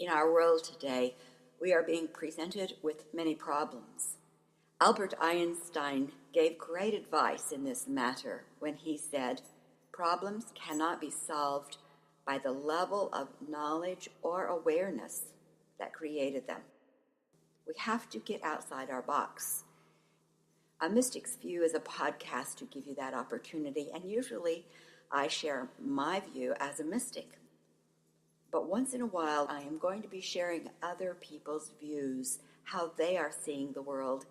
In our world today, we are being presented with many problems. Albert Einstein gave great advice in this matter when he said, "Problems cannot be solved by the level of knowledge or awareness that created them. We have to get outside our box." A Mystic's View is a podcast to give you that opportunity, and usually I share my view as a mystic. But once in a while, I am going to be sharing other people's views, how they are seeing the world.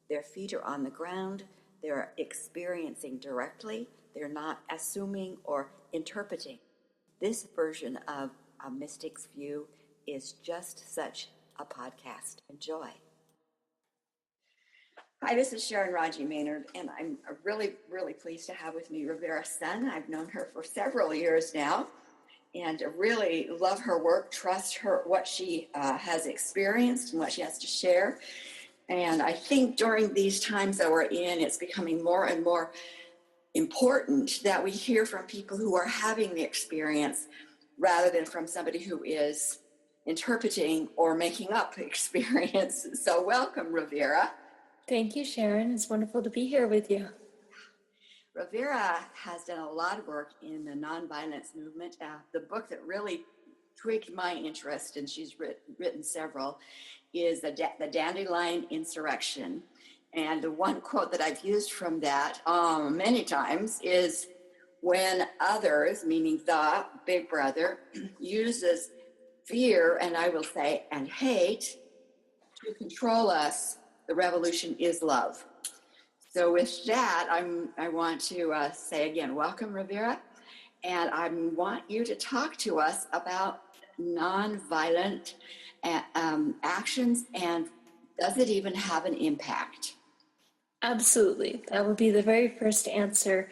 Their feet are on the ground, they're experiencing directly, they're not assuming or interpreting. This version of A Mystic's View is just such a podcast. Enjoy. Hi, this is Sharon Raji Maynard, and I'm really, really pleased to have with me Rivera Sun. I've known her for several years now, and really love her work, trust her, what she has experienced and what she has to share. And I think during these times that we're in, it's becoming more and more important that we hear from people who are having the experience rather than from somebody who is interpreting or making up experience. So welcome, Rivera. Thank you, Sharon. It's wonderful to be here with you. Rivera has done a lot of work in the nonviolence movement. The book that really tweaked my interest, and she's written several, is the Dandelion Insurrection. And the one quote that I've used from that many times is, "When others," meaning the big brother, uses fear, and I will say, and hate to control us, the revolution is love. So with that, I want to say again, welcome, Rivera. And I want you to talk to us about nonviolent actions, and does it even have an impact? Absolutely. That would be the very first answer.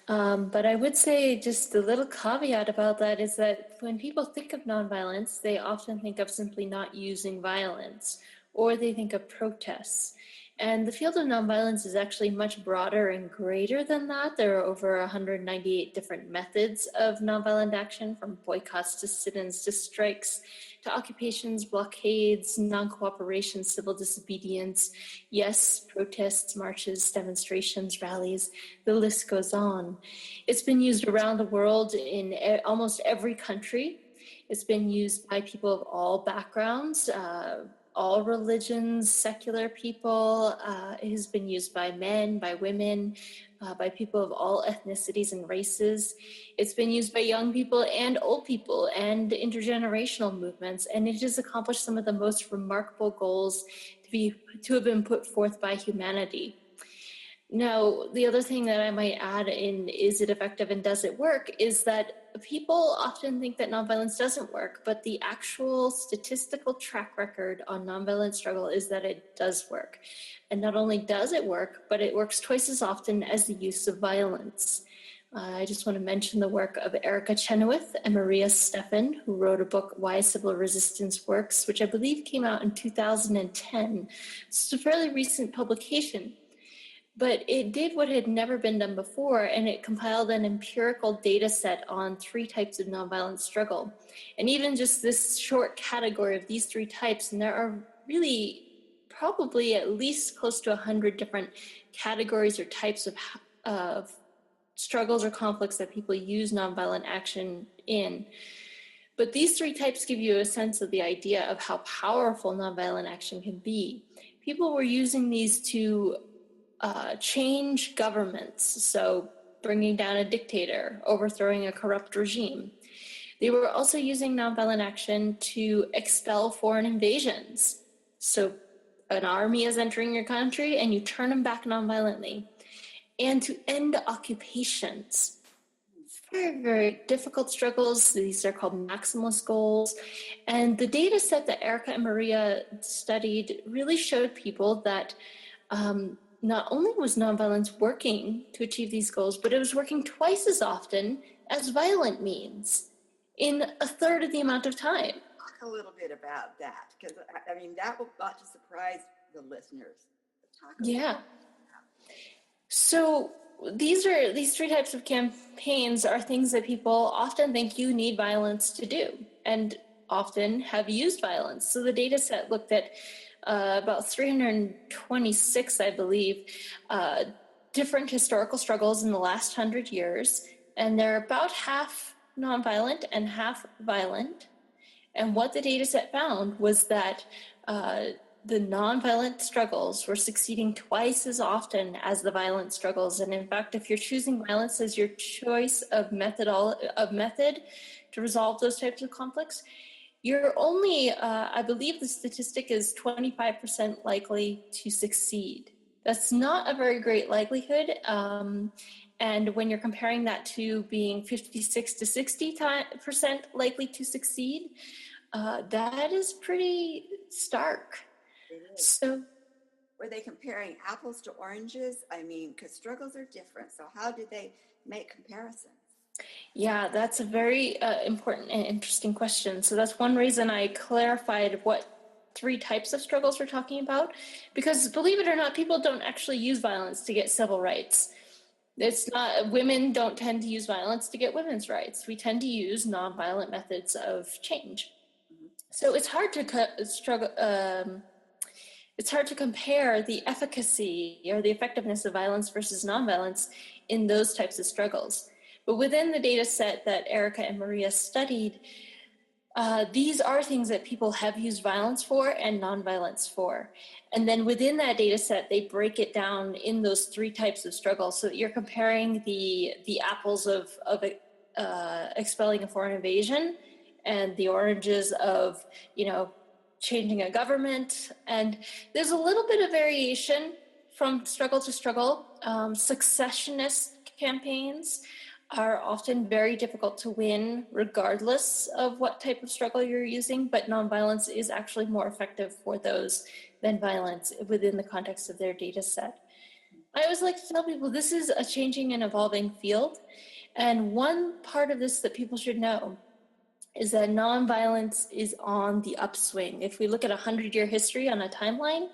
But I would say just a little caveat about that is that when people think of nonviolence, they often think of simply not using violence, or they think of protests. And the field of nonviolence is actually much broader and greater than that. There are over 198 different methods of nonviolent action, from boycotts to sit-ins to strikes to occupations, blockades, non-cooperation, civil disobedience, yes, protests, marches, demonstrations, rallies, the list goes on. It's been used around the world in almost every country. It's been used by people of all backgrounds, all religions, secular people. It has been used by men, by women, by people of all ethnicities and races. It's been used by young people and old people and intergenerational movements, and it has accomplished some of the most remarkable goals to have been put forth by humanity. Now, the other thing that I might add in is it effective and does it work is that people often think that nonviolence doesn't work, but the actual statistical track record on nonviolent struggle is that it does work. And not only does it work, but it works twice as often as the use of violence. I just want to mention the work of Erica Chenoweth and Maria Steffen, who wrote a book, Why Civil Resistance Works, which I believe came out in 2010. It's a fairly recent publication. But it did what had never been done before, and it compiled an empirical data set on 3 types of nonviolent struggle. And even just this short category of these 3 types, and there are really probably at least close to 100 different categories or types of struggles or conflicts that people use nonviolent action in. But these 3 types give you a sense of the idea of how powerful nonviolent action can be. People were using these to change governments, so bringing down a dictator, overthrowing a corrupt regime. They were also using nonviolent action to expel foreign invasions. So an army is entering your country and you turn them back nonviolently. And to end occupations. Very, very difficult struggles. These are called maximalist goals. And the data set that Erica and Maria studied really showed people that not only was nonviolence working to achieve these goals, but it was working twice as often as violent means in a third of the amount of time. Talk a little bit about that, because I mean, that will ought to surprise the listeners. Yeah. So these 3 types of campaigns are things that people often think you need violence to do. And often have used violence. So the data set looked at about 326, I believe, different historical struggles in the last 100 years, and they're about half nonviolent and half violent. And what the data set found was that the nonviolent struggles were succeeding twice as often as the violent struggles. And in fact, if you're choosing violence as your choice of method to resolve those types of conflicts, you're only, I believe the statistic is 25% likely to succeed. That's not a very great likelihood. And when you're comparing that to being 56 to 60% likely to succeed, that is pretty stark. It is. So, were they comparing apples to oranges? I mean, because struggles are different. So how did they make comparisons? yeah, that's a very important and interesting question. So that's one reason I clarified what 3 types of struggles we're talking about, because believe it or not, people don't actually use violence to get civil rights. It's not, women don't tend to use violence to get women's rights. We tend to use nonviolent methods of change. So it's hard to it's hard to compare the efficacy or the effectiveness of violence versus nonviolence in those types of struggles. But within the data set that Erica and Maria studied, these are things that people have used violence for and nonviolence for. And then within that data set, they break it down in those 3 types of struggles, so that you're comparing the apples of expelling a foreign invasion and the oranges of, changing a government. And there's a little bit of variation from struggle to struggle. Successionist campaigns are often very difficult to win regardless of what type of struggle you're using, but nonviolence is actually more effective for those than violence within the context of their data set. I always like to tell people this is a changing and evolving field, and one part of this that people should know is that nonviolence is on the upswing. If we look at 100-year history on a timeline,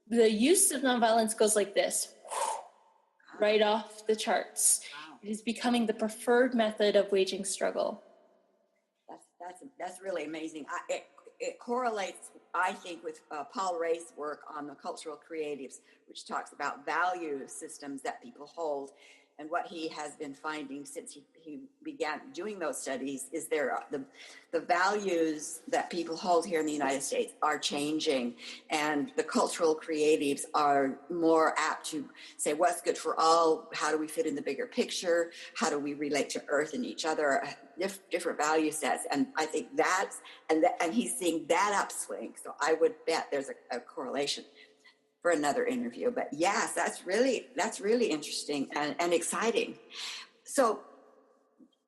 the use of nonviolence goes like this, right off the charts. Wow. It is becoming the preferred method of waging struggle. That's really amazing. It correlates, I think, with Paul Ray's work on the cultural creatives, which talks about value systems that people hold. And what he has been finding since he began doing those studies is the values that people hold here in the United States are changing, and the cultural creatives are more apt to say what's good for all, how do we fit in the bigger picture, how do we relate to Earth and each other, different value sets. And I think and he's seeing that upswing. So I would bet there's a correlation for another interview. But yes, that's really interesting and exciting. So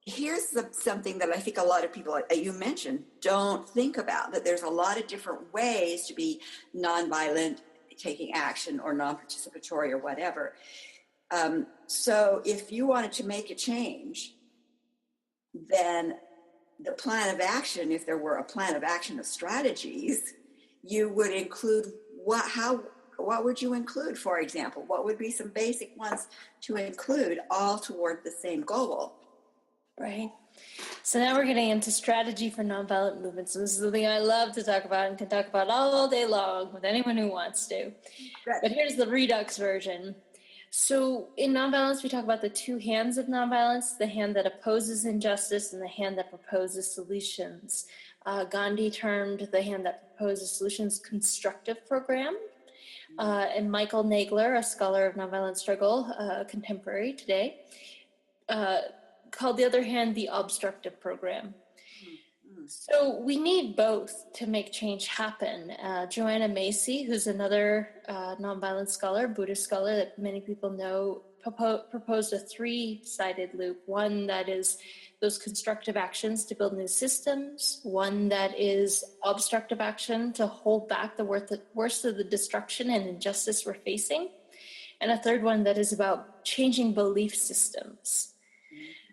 here's something that I think a lot of people, you mentioned, don't think about, that there's a lot of different ways to be nonviolent, taking action, or non-participatory, or whatever. So if you wanted to make a change, then the plan of action, if there were a plan of action of strategies, you would include what would you include, for example? What would be some basic ones to include, all toward the same goal? Right. So now we're getting into strategy for nonviolent movements. And this is something I love to talk about and can talk about all day long with anyone who wants to. Right. But here's the Redux version. So in nonviolence, we talk about the 2 hands of nonviolence, the hand that opposes injustice and the hand that proposes solutions. Gandhi termed the hand that proposes solutions constructive program. And Michael Nagler, a scholar of nonviolent struggle, contemporary today, called the other hand the obstructive program. So we need both to make change happen. Joanna Macy, who's another nonviolent scholar, Buddhist scholar that many people know, proposed a 3-sided loop. One that is those constructive actions to build new systems, one that is obstructive action to hold back the worst of the destruction and injustice we're facing, and a third one that is about changing belief systems.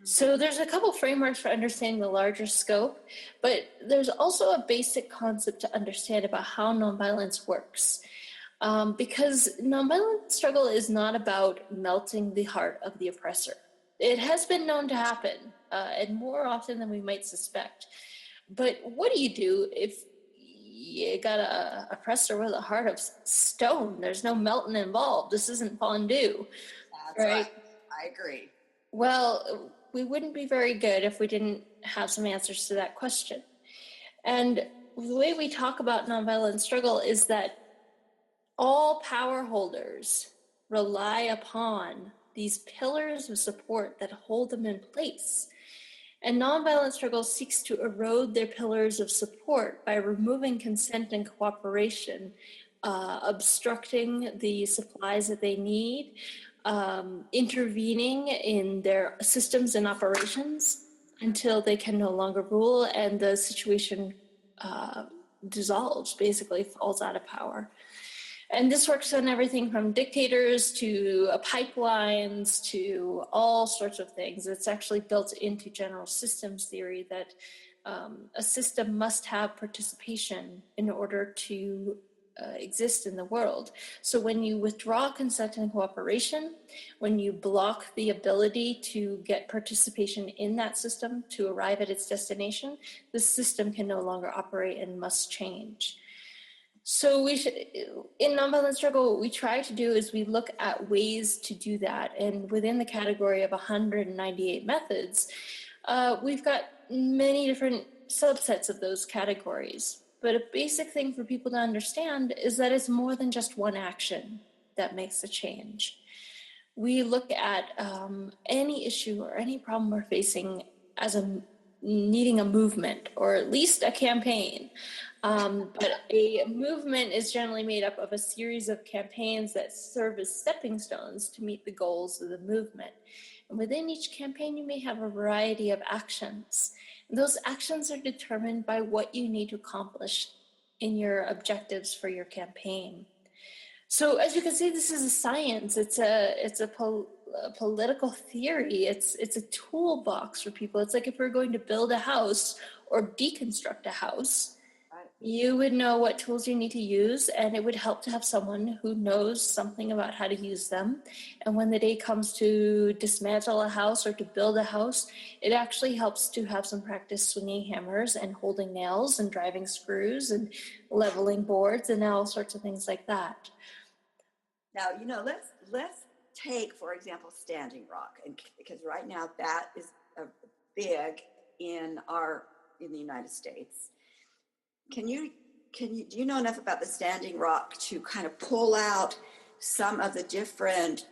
So there's a couple frameworks for understanding the larger scope, but there's also a basic concept to understand about how nonviolence works. Because nonviolent struggle is not about melting the heart of the oppressor. It has been known to happen, and more often than we might suspect. But what do you do if you got a oppressor with a heart of stone? There's no melting involved. This isn't fondue. That's Right. I agree. Well, we wouldn't be very good if we didn't have some answers to that question. And the way we talk about nonviolent struggle is that all power holders rely upon these pillars of support that hold them in place. And nonviolent struggle seeks to erode their pillars of support by removing consent and cooperation, obstructing the supplies that they need, intervening in their systems and operations until they can no longer rule and the situation dissolves, basically falls out of power. And this works on everything from dictators to pipelines to all sorts of things. It's actually built into general systems theory that a system must have participation in order to exist in the world. So when you withdraw consent and cooperation, when you block the ability to get participation in that system to arrive at its destination, the system can no longer operate and must change. So in nonviolent struggle, what we try to do is we look at ways to do that. And within the category of 198 methods, we've got many different subsets of those categories. But a basic thing for people to understand is that it's more than just one action that makes a change. We look at any issue or any problem we're facing as needing a movement, or at least a campaign. But a movement is generally made up of a series of campaigns that serve as stepping stones to meet the goals of the movement. And within each campaign, you may have a variety of actions. And those actions are determined by what you need to accomplish in your objectives for your campaign. So as you can see, this is a science. It's a political theory. It's a toolbox for people. It's like if we're going to build a house or deconstruct a house, you would know what tools you need to use, and it would help to have someone who knows something about how to use them. And when the day comes to dismantle a house or to build a house, it actually helps to have some practice swinging hammers and holding nails and driving screws and leveling boards and all sorts of things like that. Now, let's take, for example, Standing Rock, and because right now that is big in the United States. Do you know enough about the Standing Rock to kind of pull out some of the different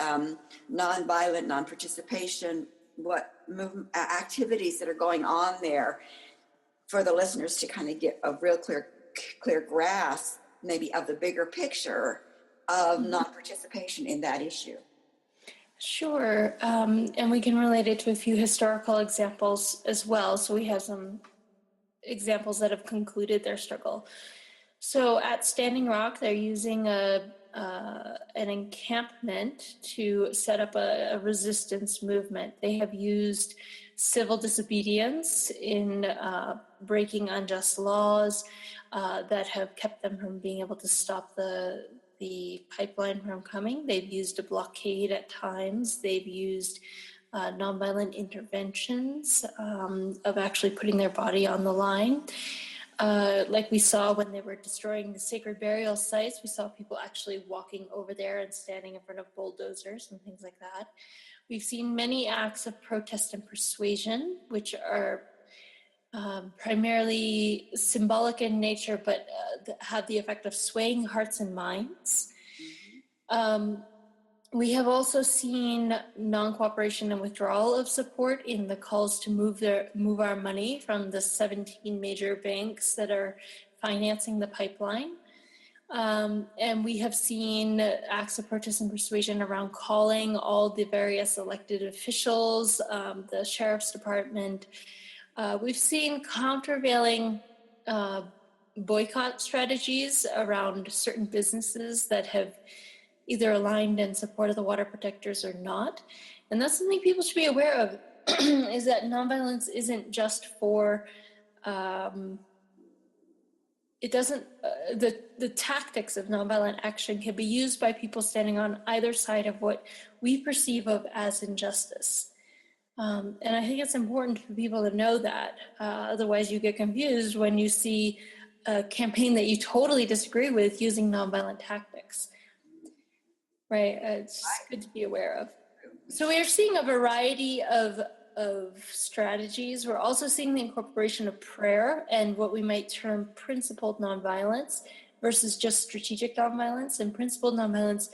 nonviolent, non-participation, activities that are going on there for the listeners to kind of get a real clear grasp, maybe of the bigger picture of non-participation in that issue? Sure, and we can relate it to a few historical examples as well. So we have some examples that have concluded their struggle. So at Standing Rock, they're using an encampment to set up a resistance movement. They have used civil disobedience in breaking unjust laws that have kept them from being able to stop the pipeline from coming. They've used a blockade at times. They've used nonviolent interventions of actually putting their body on the line. Like we saw when they were destroying the sacred burial sites, we saw people actually walking over there and standing in front of bulldozers and things like that. We've seen many acts of protest and persuasion, which are primarily symbolic in nature, but have the effect of swaying hearts and minds. We have also seen non-cooperation and withdrawal of support in the calls to move our money from the 17 major banks that are financing the pipeline. And we have seen acts of protest and persuasion around calling all the various elected officials, the sheriff's department. We've seen countervailing boycott strategies around certain businesses that have either aligned in support of the water protectors or not. And that's something people should be aware of, is that nonviolence isn't just for, the tactics of nonviolent action can be used by people standing on either side of what we perceive of as injustice. And I think it's important for people to know that. Otherwise, you get confused when you see a campaign that you totally disagree with using nonviolent tactics. Right? It's good to be aware of. So we are seeing a variety of strategies. We're also seeing the incorporation of prayer and what we might term principled nonviolence versus just strategic nonviolence. And principled nonviolence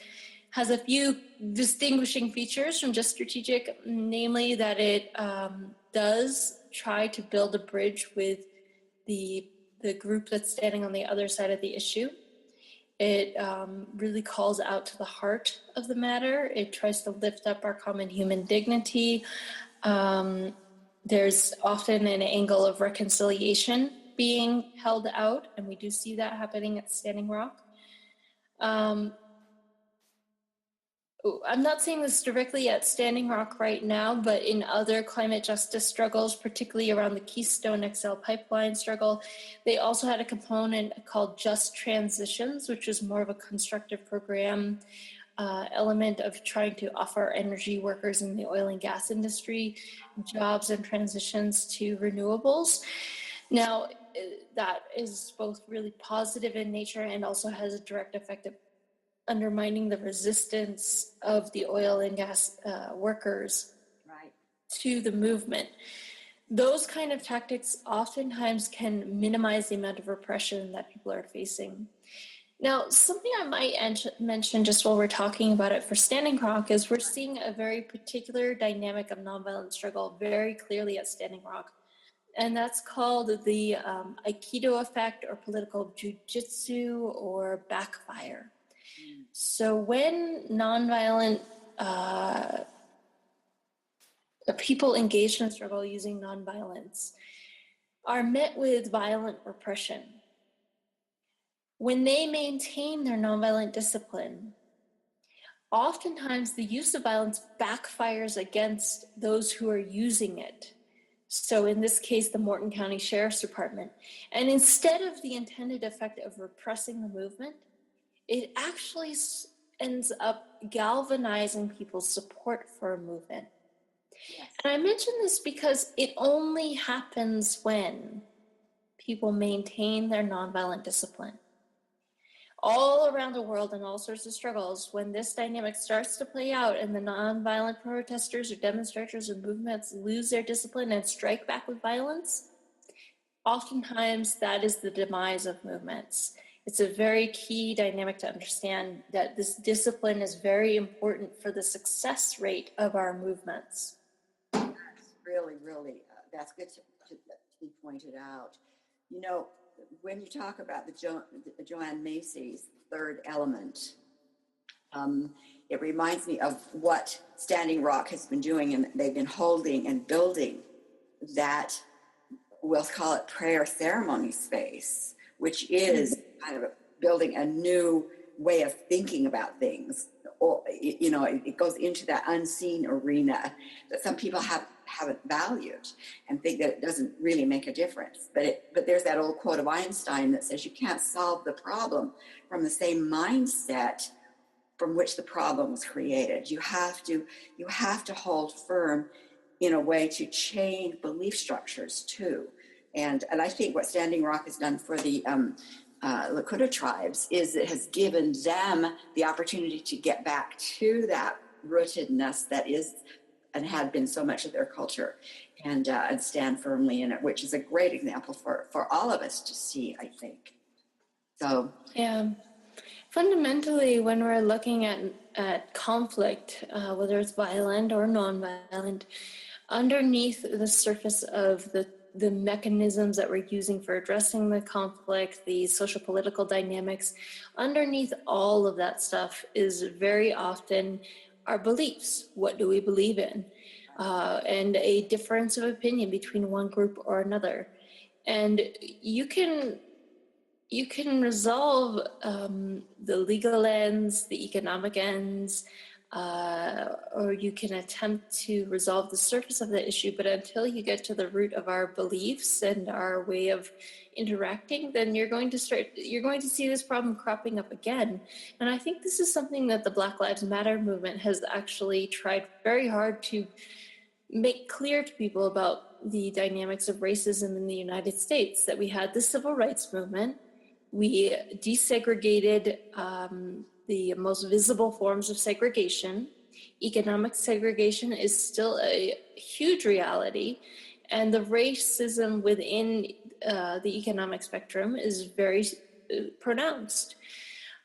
has a few distinguishing features from just strategic, namely that it does try to build a bridge with the group that's standing on the other side of the issue. It really calls out to the heart of the matter. It tries to lift up our common human dignity. There's often an angle of reconciliation being held out, and we do see that happening at Standing Rock. I'm not seeing this directly at Standing Rock right now, but in other climate justice struggles, particularly around the Keystone XL pipeline struggle, they also had a component called Just Transitions, which was more of a constructive program element of trying to offer energy workers in the oil and gas industry jobs and transitions to renewables. Now, that is both really positive in nature and also has a direct effect of undermining the resistance of the oil and gas workers to the movement. Those kind of tactics oftentimes can minimize the amount of repression that people are facing. Now, something I might mention just while we're talking about it for Standing Rock is we're seeing a very particular dynamic of nonviolent struggle very clearly at Standing Rock. And that's called the Aikido effect or political jujitsu or backfire. So when nonviolent people engaged in a struggle using nonviolence are met with violent repression, when they maintain their nonviolent discipline, oftentimes the use of violence backfires against those who are using it. So in this case, the Morton County Sheriff's Department. And instead of the intended effect of repressing the movement, it actually ends up galvanizing people's support for a movement. Yes. And I mention this because it only happens when people maintain their nonviolent discipline. All around the world in all sorts of struggles, when this dynamic starts to play out and the nonviolent protesters or demonstrators or movements lose their discipline and strike back with violence, oftentimes that is the demise of movements. It's a very key dynamic to understand that this discipline is very important for the success rate of our movements. That's really, that's good to be pointed out. You know, when you talk about the Joanne Macy's third element, it reminds me of what Standing Rock has been doing, and they've been holding and building that, we'll call it prayer ceremony space, which is kind of building a new way of thinking about things. Or, you know, it goes into that unseen arena that some people haven't valued and think that it doesn't really make a difference. But there's that old quote of Einstein that says you can't solve the problem from the same mindset from which the problem was created. You have to hold firm in a way to change belief structures too. And I think what Standing Rock has done for the Lakota tribes is it has given them the opportunity to get back to that rootedness that is and had been so much of their culture, and stand firmly in it, which is a great example for all of us to see, I think. So yeah, fundamentally, when we're looking at conflict, whether it's violent or non-violent, underneath the surface of the mechanisms that we're using for addressing the conflict, the social political dynamics, underneath all of that stuff is very often our beliefs. What do we believe in? And a difference of opinion between one group or another. And you can resolve the legal ends, the economic ends, or you can attempt to resolve the surface of the issue, but until you get to the root of our beliefs and our way of interacting, then you're going to see this problem cropping up again. And I think this is something that the Black Lives Matter movement has actually tried very hard to make clear to people about the dynamics of racism in the United States, that we had the civil rights movement, we desegregated the most visible forms of segregation. Economic segregation is still a huge reality, and the racism within the economic spectrum is very pronounced.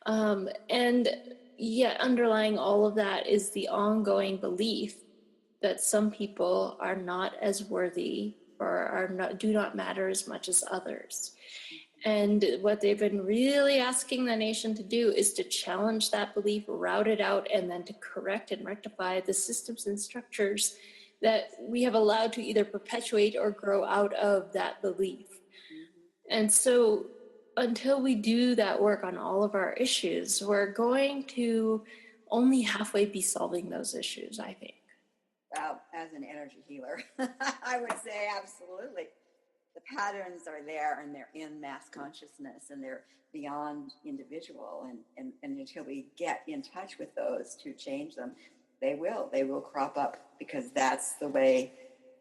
And yet underlying all of that is the ongoing belief that some people are not as worthy or do not matter as much as others. And what they've been really asking the nation to do is to challenge that belief, rout it out, and then to correct and rectify the systems and structures that we have allowed to either perpetuate or grow out of that belief. And so until we do that work on all of our issues, we're going to only halfway be solving those issues, I think. Well, as an energy healer, I would say absolutely. The patterns are there, and they're in mass consciousness, and they're beyond individual. And until we get in touch with those to change them, they will crop up, because that's the way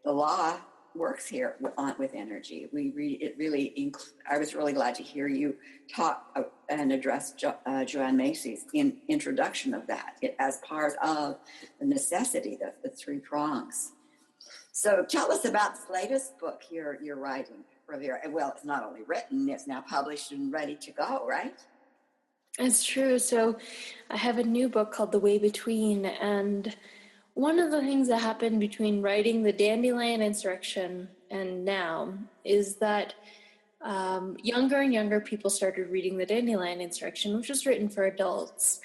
the law works here with energy. I was really glad to hear you talk and address Joanne Macy's introduction of that as part of the necessity, the three prongs. So tell us about this latest book you're writing, Rivera. Well, it's not only written, it's now published and ready to go, right? It's true. So I have a new book called The Way Between, and one of the things that happened between writing the Dandelion Insurrection and now is that younger and younger people started reading the Dandelion Insurrection, which was written for adults.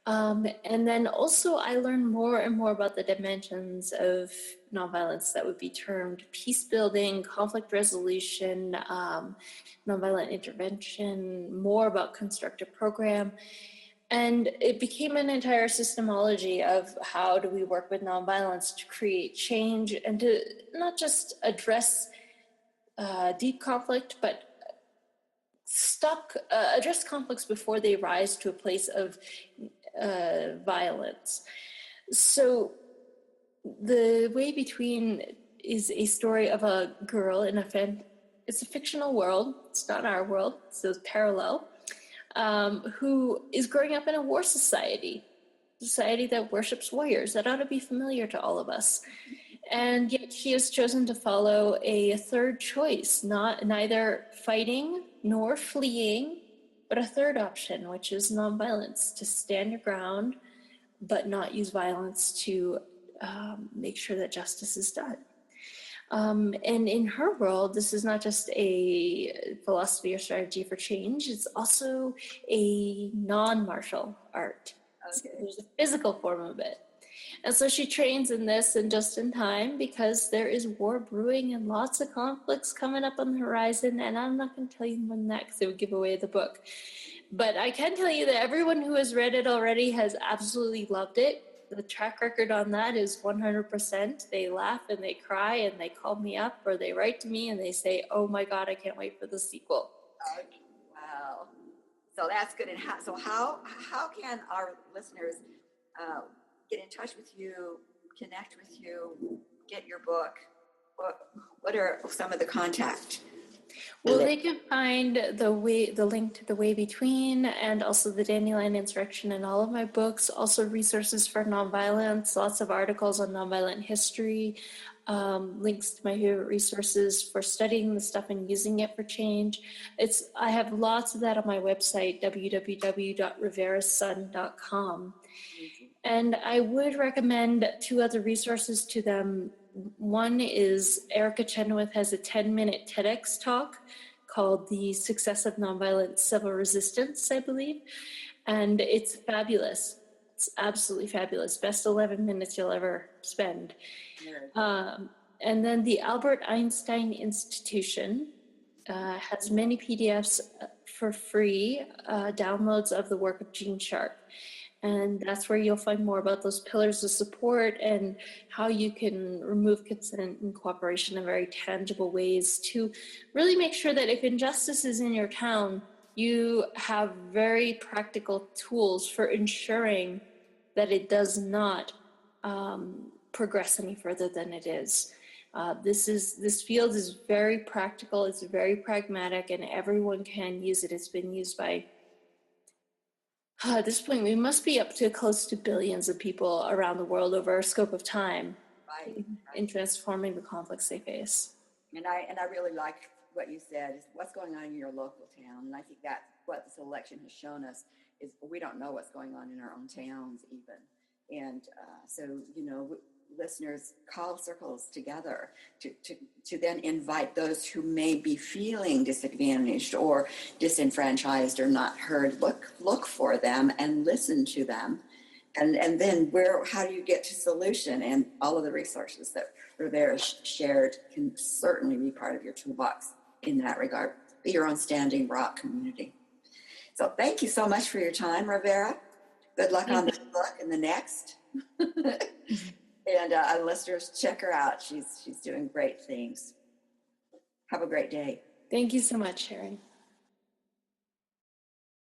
And then also I learned more and more about the dimensions of nonviolence that would be termed peace building, conflict resolution, nonviolent intervention, more about constructive program. And it became an entire systemology of how do we work with nonviolence to create change and to not just address deep conflict, but address conflicts before they rise to a place of violence. So The Way Between is a story of a girl in it's a fictional world. It's not our world, so it's parallel, who is growing up in a war society that worships warriors. That ought to be familiar to all of us. And yet she has chosen to follow a third choice, neither fighting nor fleeing, but a third option, which is nonviolence, to stand your ground, but not use violence to make sure that justice is done. And in her world, this is not just a philosophy or strategy for change, it's also a non-martial art. Okay. So there's a physical form of it. And so she trains in this, and just in time, because there is war brewing and lots of conflicts coming up on the horizon. And I'm not going to tell you when that, because it would give away the book. But I can tell you that everyone who has read it already has absolutely loved it. The track record on that is 100%. They laugh and they cry and they call me up, or they write to me and they say, "Oh my God, I can't wait for the sequel." Okay. Wow. So that's good. And how can our listeners get in touch with you, connect with you, get your book? What are some of the contact? Well, they can find the link to The Way Between, and also the Dandelion Insurrection in all of my books, also resources for nonviolence, lots of articles on nonviolent history, links to my favorite resources for studying the stuff and using it for change. I have lots of that on my website, www.riverasun.com. And I would recommend two other resources to them. One is Erica Chenoweth has a 10-minute TEDx talk called The Success of Nonviolent Civil Resistance, I believe. And it's fabulous. It's absolutely fabulous. Best 11 minutes you'll ever spend. And then the Albert Einstein Institution has many PDFs for free, downloads of the work of Gene Sharp. And that's where you'll find more about those pillars of support and how you can remove consent and cooperation in very tangible ways to really make sure that if injustice is in your town, you have very practical tools for ensuring that it does not progress any further than it is. This field is very practical, it's very pragmatic, and everyone can use it. It's been used by, at this point, we must be up to close to billions of people around the world over a scope of time, Right. in transforming the conflicts they face. And I really like what you said, is what's going on in your local town. And I think that's what this election has shown us, is we don't know what's going on in our own towns even. And so, listeners, call circles together to then invite those who may be feeling disadvantaged or disenfranchised or not heard. Look for them and listen to them. And then how do you get to solution? And all of the resources that Rivera shared can certainly be part of your toolbox in that regard. Be your own standing rock community. So thank you so much for your time, Rivera. Good luck on this book and the next. And listeners, check her out. She's doing great things. Have a great day. Thank you so much, Sharon.